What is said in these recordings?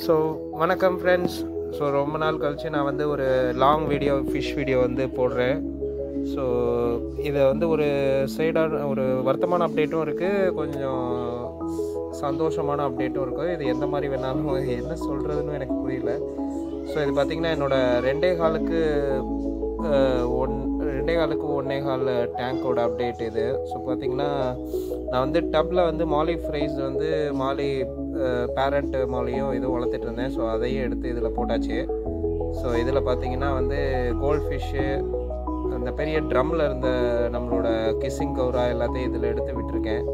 So வணக்கம் friends. So ரொம்ப நாள் கழித்து நான் வந்து ஒரு லாங் வீடியோ ஃபிஷ் வீடியோ வந்து போடுறேன். ஸோ இதை வந்து ஒரு சைடாக ஒரு வருத்தமான அப்டேட்டும் இருக்குது, கொஞ்சம் சந்தோஷமான அப்டேட்டும் இருக்குது. இது எந்த மாதிரி வேணாலும் என்ன சொல்கிறதுன்னு எனக்கு புரியல. ஸோ இது பார்த்திங்கன்னா என்னோடய 2.25 1.25 டேங்கோட அப்டேட் இது. ஸோ பார்த்திங்கன்னா நான் வந்து டப்பில் வந்து மாலி ஃப்ரைஸ் வந்து மாலி பேரண்ட் மாலியும் இதுவும் வளர்த்துட்டு இருந்தேன். ஸோ அதையும் எடுத்து இதில் போட்டாச்சு. ஸோ இதில் பார்த்திங்கன்னா வந்து கோல்ட் ஃபிஷ்ஷு, அந்த பெரிய ட்ரம்மில் இருந்த நம்மளோட கிஸ்ஸிங் கௌரா எல்லாத்தையும் இதில் எடுத்து விட்டுருக்கேன்.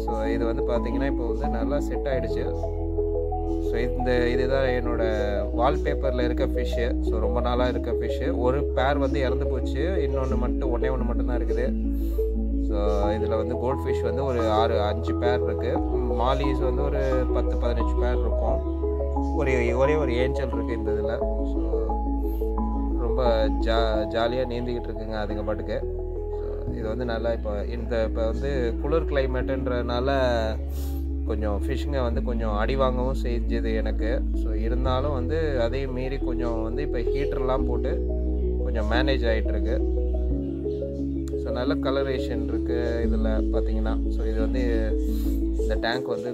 ஸோ இது வந்து பார்த்திங்கன்னா இப்போ வந்து நல்லா செட் ஆகிடுச்சு. ஸோ இதுதான் என்னோடய வால்பேப்பரில் இருக்க ஃபிஷ்ஷு. ஸோ ரொம்ப நாளாக இருக்க ஃபிஷ்ஷு. ஒரு பேர் வந்து இறந்து போச்சு, ஒன்றே ஒன்று மட்டும்தான் இருக்குது. ஸோ இதில் வந்து கோல்ட் ஃபிஷ் வந்து ஒரு 5 பேர் இருக்குது. மாலிஸ் வந்து ஒரு 10-15 பேர் இருக்கும். ஒரே ஒரு ஏஞ்சல் இருக்குது இந்த இதில். ஸோ ரொம்ப ஜாலியாக நீந்திக்கிட்டு இருக்குங்க அதுங்க பாட்டுக்கு. ஸோ இது வந்து நல்லா இப்போ வந்து குளிர் கிளைமேட்டுன்றதுனால கொஞ்சம் ஃபிஷ்ஷுங்க வந்து கொஞ்சம் அடி வாங்கவும் செஞ்சது எனக்கு. ஸோ இருந்தாலும் வந்து அதையும் மீறி கொஞ்சம் வந்து இப்போ ஹீட்டர்லாம் போட்டு கொஞ்சம் மேனேஜ் ஆகிட்டுருக்கு. ஸோ நல்ல கலரேஷன் இருக்குது இதில் பார்த்திங்கன்னா. ஸோ இது வந்து இந்த டேங்க் வந்து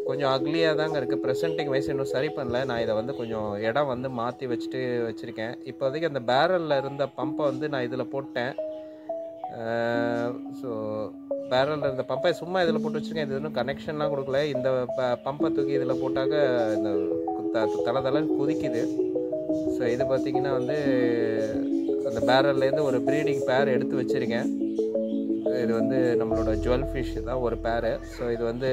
கொஞ்சம் அக்லியாக தாங்க இருக்குது. ப்ரெசென்டிங் வைஸ் இன்னும் சரி பண்ணல. நான் இதை வந்து கொஞ்சம் இடம் வந்து மாற்றி வச்சுருக்கேன். இப்போதைக்கு அந்த பேரலில் இருந்த பம்பை வந்து நான் இதில் போட்டேன். ஸோ பேரலில் இருந்த பம்பை சும்மா இதில் போட்டு வச்சுருக்கேன். இது இன்னும் கனெக்ஷன்லாம் கொடுக்கல. இந்த பம்பை தூக்கி இதில் போட்டாக்க இந்த தலைன்னு கொதிக்குது. ஸோ இது பார்த்திங்கன்னா வந்து அந்த பேரல்லேருந்து ஒரு ப்ரீடிங் பேர் எடுத்து வச்சுருக்கேன். இது வந்து நம்மளோட ஜுவல் ஃபிஷ் தான் ஒரு பேரு. ஸோ இது வந்து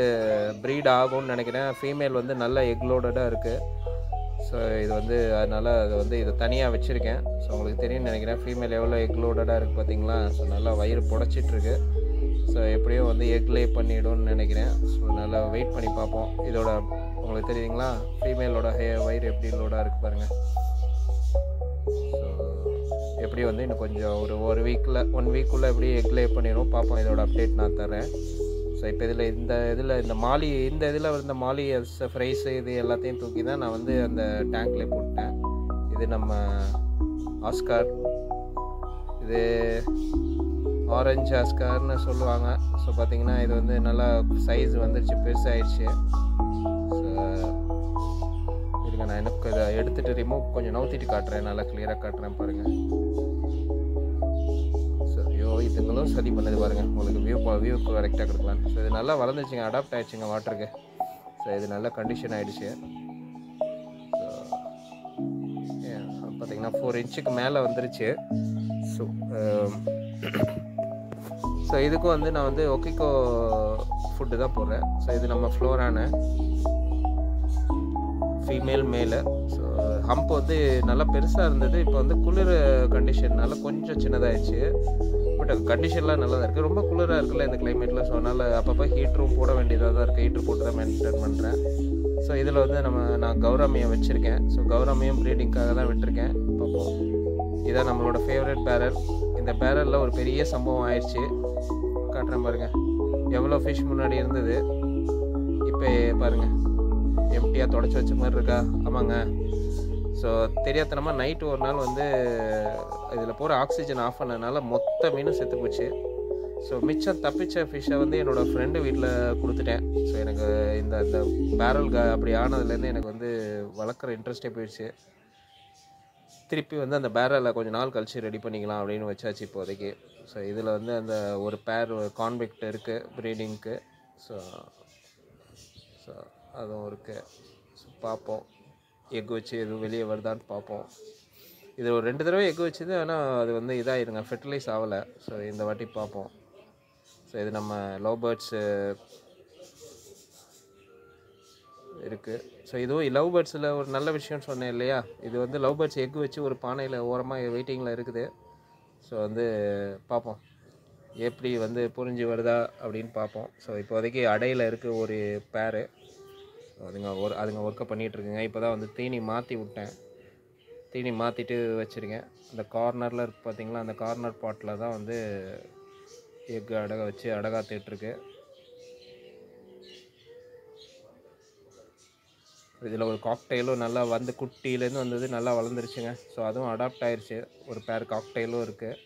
ப்ரீட் ஆகும்னு நினைக்கிறேன். ஃபீமேல் வந்து நல்ல எக்லோடடாக இருக்குது. ஸோ இது வந்து அதனால் இதை தனியாக வச்சுருக்கேன். ஸோ உங்களுக்கு தெரியும்னு நினைக்கிறேன் ஃபீமேல் எவ்வளோ எக்லோடடாக இருக்குது பார்த்தீங்களா. ஸோ நல்லா வயிறு புடைச்சிட்ருக்கு. ஸோ எப்படியோ வந்து எக் லே பண்ணிவிடும்னு நினைக்கிறேன். ஸோ நல்லா வெயிட் பண்ணி பார்ப்போம். இதோட உங்களுக்கு தெரியுதுங்களா ஃபீமேலோட வயிறு எப்படி லோடாக இருக்குது பாருங்கள். ஸோ எப்படி வந்து இன்னும் கொஞ்சம் ஒரு வீக்கில் 1 வீக்குள்ளே எப்படி எக் லே பண்ணிடும் பார்ப்போம். இதோட அப்டேட் நான் தரேன். ஸோ இப்போ இந்த மாலி இதில் இருந்த மாலி ஃப்ரைஸு இது எல்லாத்தையும் தூக்கி தான் நான் வந்து அந்த டேங்க்லேயே போட்டேன். இது நம்ம ஆஸ்கார், இது ஆரஞ்சு ஆஸ்கார்னு சொல்லுவாங்க. ஸோ பார்த்திங்கன்னா இது வந்து நல்லா சைஸ் வந்துடுச்சு, பெருசாகிடுச்சு. ஸோ இருங்க, நான் எனக்கு இதை எடுத்துகிட்டு கொஞ்சம் நவுத்திட்டு காட்டுறேன், நல்லா கிளியராக காட்டுறேன் பாருங்கள். ஸோ இதுங்களும் சரி பண்ணுது பாருங்கள். உங்களுக்கு வியூ கரெக்டாக கொடுக்கலாம். ஸோ இது நல்லா வளர்ந்துச்சுங்க, அடாப்ட் ஆகிடுச்சுங்க வாட்டருக்கு. ஸோ இது நல்ல கண்டிஷன் ஆகிடுச்சு. ஸோ பார்த்திங்கன்னா 4 இன்ச்சுக்கு மேலே வந்துருச்சு. ஸோ இதுக்கும் வந்து நான் வந்து ஒக்கிக்கோ ஃபுட்டு தான் போடுறேன். ஸோ இது நம்ம ஃப்ளோரான ஃபீமேல் மேலு. ஸோ ஹம்ப் வந்து நல்லா பெருசாக இருந்தது. இப்போ வந்து குளிர் கண்டிஷன்னால கொஞ்சம் சின்னதாகிடுச்சு. பட் கண்டிஷன்லாம் நல்லா தான் இருக்குது. ரொம்ப குளிராக இருக்குல்ல இந்த கிளைமேட்டில். ஸோ அதனால் அப்பப்போ ஹீட்டரும் போட வேண்டியதாக தான் இருக்குது. ஹீட்ரு போட்டு தான் மெயின்டைன் பண்ணுறேன். ஸோ இதில் வந்து நான் கௌராமியை வச்சுருக்கேன். ஸோ கௌராமியும் ப்ரீடிங்காக தான் விட்டுருக்கேன். பார்ப்போம். இதான் நம்மளோட ஃபேவரட் பேரல். இந்த பேரலில் ஒரு பெரிய சம்பவம் ஆயிடுச்சு. காட்டுறேன் பாருங்கள். எவ்வளோ ஃபிஷ் முன்னாடி இருந்தது, இப்போ பாருங்கள் எம்டியாக தொடச்சி வச்ச மாதிரி இருக்கா. ஆமாங்க. ஸோ தெரியாதனமாக நைட்டு ஒரு நாள் வந்து இதில் போகிற ஆக்சிஜன் ஆஃப் பண்ணதுனால மொத்த மீனும் செத்து போச்சு. ஸோ மிச்சம் தப்பிச்ச ஃபிஷ்ஷை வந்து என்னோடய ஃப்ரெண்டு வீட்டில் கொடுத்துட்டேன். ஸோ எனக்கு இந்த பேரல் அப்படி ஆனதுலேருந்து எனக்கு வந்து வளர்க்குற இன்ட்ரெஸ்டே போயிடுச்சு. திருப்பி வந்து அந்த பேரலை கொஞ்சம் நாள் கழித்து ரெடி பண்ணிக்கலாம் அப்படின்னு வச்சாச்சு இப்போதைக்கு. ஸோ இதில் வந்து அந்த ஒரு பேர் கான்வெக்ட் இருக்குது ப்ரீடிங்க்கு. ஸோ அதுவும் இருக்குது. ஸோ பார்ப்போம், எக் வச்சு எதுவும் வெளியே வருதான்னு பார்ப்போம். இது ஒரு 2 தடவை எக் வச்சுது, ஆனால் அது வந்து இதாகிடுங்க, ஃபெர்டிலைஸ் ஆகலை. ஸோ இந்த வாட்டி பார்ப்போம். ஸோ இது நம்ம லவ் பேர்ட்ஸு இருக்குது. ஸோ இதுவும் லவ் பேர்ட்ஸில் ஒரு நல்ல விஷயம்னு சொன்னேன் இல்லையா. இது வந்து லவ் பேர்ட்ஸ் எக் வச்சு ஒரு பானையில் ஓரமாக வெயிட்டிங்கில் இருக்குது. ஸோ வந்து பார்ப்போம் எப்படி வந்து புரிஞ்சு வருதா அப்படின்னு பார்ப்போம். ஸோ இப்போதைக்கு அடையில் இருக்குது ஒரு பேரு. அதுங்க ஒர்க்கை பண்ணிகிட்ருக்குங்க. இப்போ தான் வந்து தீனி மாற்றி விட்டேன். தீனி மாற்றிட்டு வச்சுருக்கேன். அந்த கார்னரில் இருக்குது பார்த்திங்களா, அந்த கார்னர் பாட்டில் தான் வந்து எக் அடகாத்துட்ருக்கு. இதில் ஒரு காக்டெயிலும் நல்லா வந்து குட்டியிலேருந்து வந்தது நல்லா வளர்ந்துருச்சுங்க. ஸோ அதுவும் அடாப்ட் ஆயிடுச்சு. ஒரு பேர் காக்டெயிலும் இருக்குது.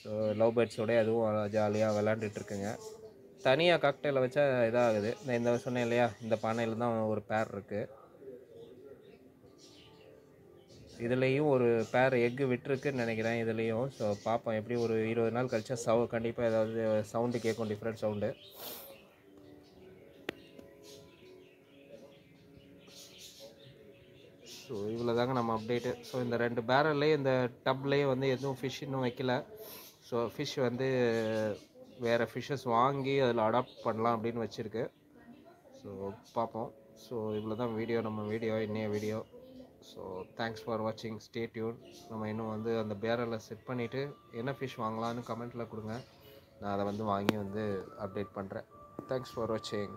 ஸோ லவ் பேர்ட்ஸோடய அதுவும் ஜாலியாக விளாண்டுட்டுருக்குங்க. தனியாக காக்டெயிலை வச்சா இதாகுது. இந்த சொன்னேன் இல்லையா, இந்த பானையில் தான் ஒரு பேர் இருக்குது. இதுலேயும் ஒரு பேர் எக்கு விட்டுருக்குன்னு நினைக்கிறேன் இதுலேயும். ஸோ பார்ப்போம், எப்படி ஒரு 20 நாள் கழிச்சா கண்டிப்பாக ஏதாவது சவுண்டு கேட்கும், டிஃப்ரெண்ட் சவுண்டு. ஸோ இவ்வளோ தாங்க நம்ம அப்டேட்டு. ஸோ இந்த 2 பேரல்லையும் இந்த டப்லேயும் வந்து எதுவும் ஃபிஷ் இன்னும் வைக்கல. ஸோ ஃபிஷ் வந்து வேறு ஃபிஷ்ஷஸ் வாங்கி அதில் அடாப்ட் பண்ணலாம் அப்படின்னு வச்சுருக்கு. ஸோ பார்ப்போம். ஸோ இவ்வளோ தான் நம்ம வீடியோ இன்னைய வீடியோ. ஸோ தேங்க்ஸ் ஃபார் வாட்சிங், ஸ்டே டியூன். நம்ம இன்னும் வந்து அந்த பேரலில் செட் பண்ணிவிட்டு என்ன ஃபிஷ் வாங்கலான்னு கமெண்ட்டில் கொடுங்க. நான் அதை வந்து வாங்கி வந்து அப்டேட் பண்ணுறேன். தேங்க்ஸ் ஃபார் வாட்சிங்.